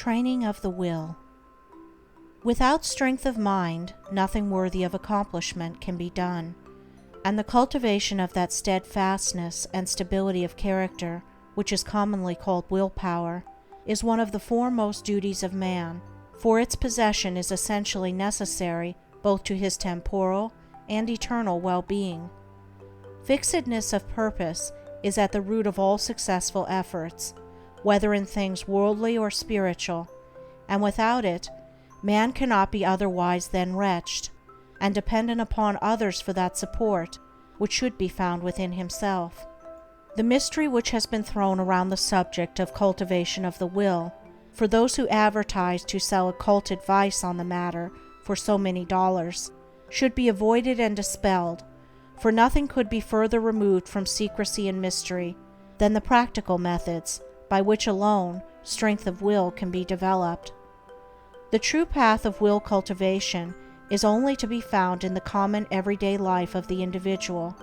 training of the will. Without strength of mind, nothing worthy of accomplishment can be done, and the cultivation of that steadfastness and stability of character, which is commonly called willpower, is one of the foremost duties of man, for its possession is essentially necessary both to his temporal and eternal well-being. Fixedness of purpose is at the root of all successful efforts, whether in things worldly or spiritual, and without it, man cannot be otherwise than wretched, and dependent upon others for that support which should be found within himself. The mystery which has been thrown around the subject of cultivation of the will, for those who advertise to sell occult advice on the matter for so many dollars, should be avoided and dispelled, for nothing could be further removed from secrecy and mystery than the practical methods by which alone strength of will can be developed. The true path of will cultivation is only to be found in the common everyday life of the individual,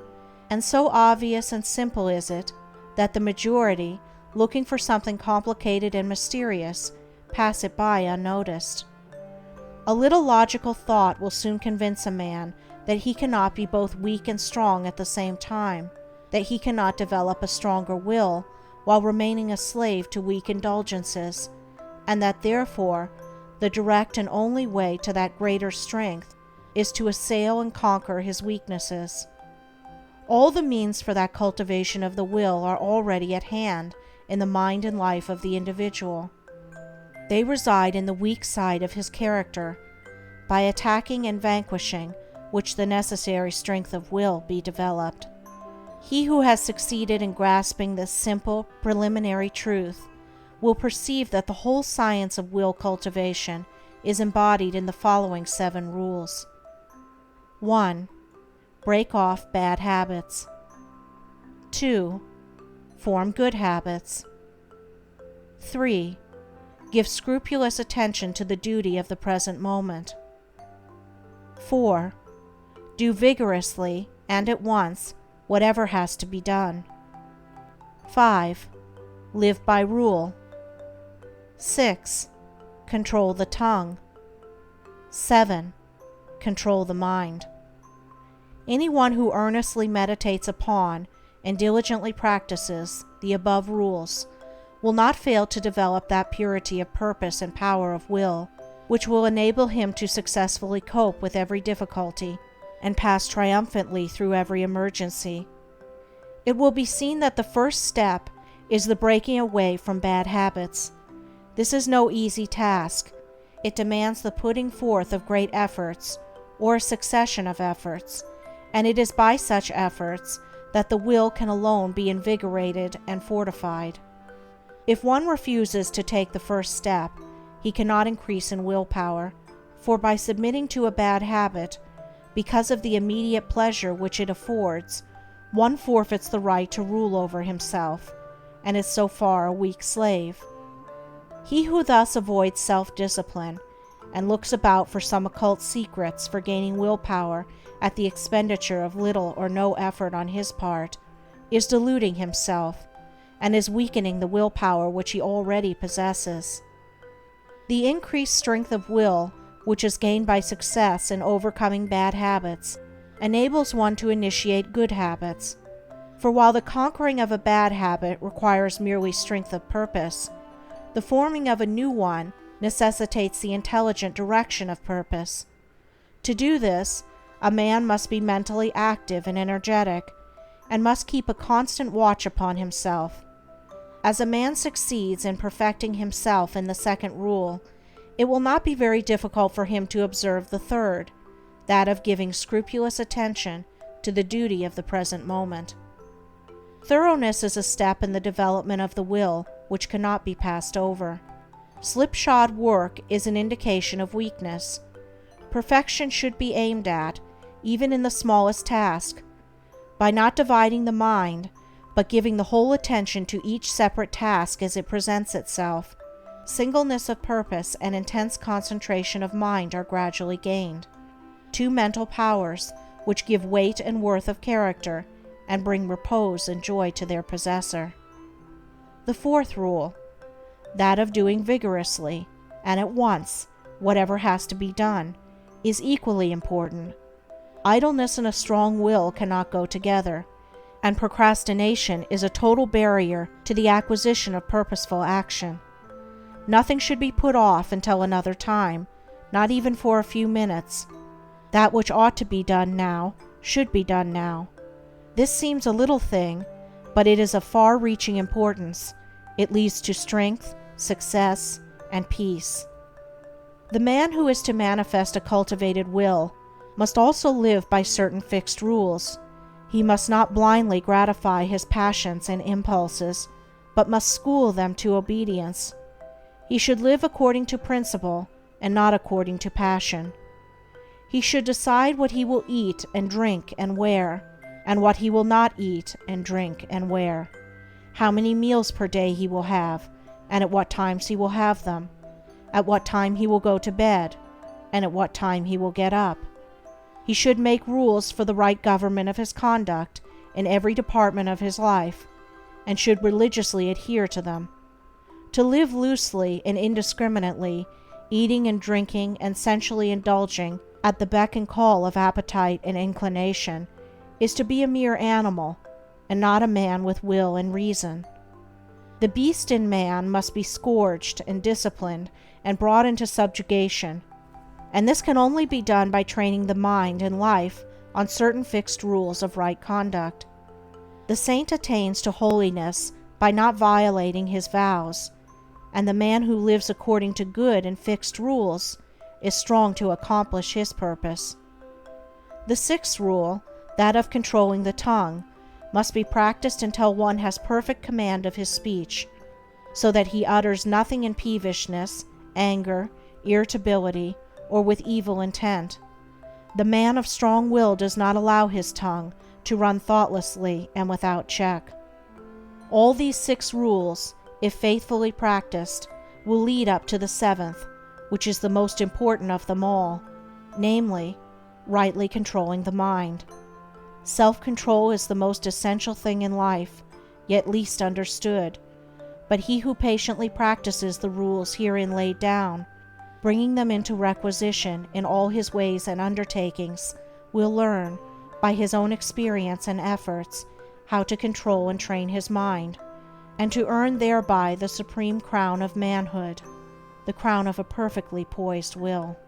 and so obvious and simple is it that the majority, looking for something complicated and mysterious, pass it by unnoticed. A little logical thought will soon convince a man that he cannot be both weak and strong at the same time, that he cannot develop a stronger will while remaining a slave to weak indulgences, and that therefore the direct and only way to that greater strength is to assail and conquer his weaknesses. All the means for that cultivation of the will are already at hand in the mind and life of the individual. They reside in the weak side of his character, by attacking and vanquishing which the necessary strength of will be developed. He who has succeeded in grasping this simple, preliminary truth will perceive that the whole science of will cultivation is embodied in the following 7 rules. 1. Break off bad habits. 2. Form good habits. 3. Give scrupulous attention to the duty of the present moment. 4. Do vigorously and at once whatever has to be done. 5. Live by rule. 6. Control the tongue. 7. Control the mind. Anyone who earnestly meditates upon and diligently practices the above rules will not fail to develop that purity of purpose and power of will which will enable him to successfully cope with every difficulty and pass triumphantly through every emergency. It will be seen that the first step is the breaking away from bad habits. This is no easy task. It demands the putting forth of great efforts, or a succession of efforts, and it is by such efforts that the will can alone be invigorated and fortified. If one refuses to take the first step, he cannot increase in willpower, for by submitting to a bad habit, because of the immediate pleasure which it affords, one forfeits the right to rule over himself, and is so far a weak slave. He who thus avoids self-discipline, and looks about for some occult secrets for gaining willpower at the expenditure of little or no effort on his part, is deluding himself, and is weakening the willpower which he already possesses. The increased strength of will, which is gained by success in overcoming bad habits, enables one to initiate good habits. For while the conquering of a bad habit requires merely strength of purpose, the forming of a new one necessitates the intelligent direction of purpose. To do this, a man must be mentally active and energetic, and must keep a constant watch upon himself. As a man succeeds in perfecting himself in the second rule, it will not be very difficult for him to observe the third, that of giving scrupulous attention to the duty of the present moment. Thoroughness is a step in the development of the will which cannot be passed over. Slipshod work is an indication of weakness. Perfection should be aimed at, even in the smallest task. By not dividing the mind, but giving the whole attention to each separate task as it presents itself, singleness of purpose and intense concentration of mind are gradually gained, 2 mental powers which give weight and worth of character and bring repose and joy to their possessor. The 4th rule, that of doing vigorously and at once, whatever has to be done, is equally important. Idleness and a strong will cannot go together, and procrastination is a total barrier to the acquisition of purposeful action. Nothing should be put off until another time, not even for a few minutes. That which ought to be done now should be done now. This seems a little thing, but it is of far-reaching importance. It leads to strength, success, and peace. The man who is to manifest a cultivated will must also live by certain fixed rules. He must not blindly gratify his passions and impulses, but must school them to obedience. He should live according to principle and not according to passion. He should decide what he will eat and drink and wear, and what he will not eat and drink and wear, how many meals per day he will have, and at what times he will have them, at what time he will go to bed, and at what time he will get up. He should make rules for the right government of his conduct in every department of his life, and should religiously adhere to them. To live loosely and indiscriminately, eating and drinking and sensually indulging at the beck and call of appetite and inclination, is to be a mere animal, and not a man with will and reason. The beast in man must be scourged and disciplined and brought into subjugation, and this can only be done by training the mind and life on certain fixed rules of right conduct. The saint attains to holiness by not violating his vows, and the man who lives according to good and fixed rules is strong to accomplish his purpose. The sixth rule, that of controlling the tongue, must be practiced until one has perfect command of his speech, so that he utters nothing in peevishness, anger, irritability, or with evil intent. The man of strong will does not allow his tongue to run thoughtlessly and without check. All these 6 rules, if faithfully practiced, will lead up to the 7th, which is the most important of them all, namely, rightly controlling the mind. Self-control is the most essential thing in life, yet least understood, but he who patiently practices the rules herein laid down, bringing them into requisition in all his ways and undertakings, will learn, by his own experience and efforts, how to control and train his mind, and to earn thereby the supreme crown of manhood, the crown of a perfectly poised will.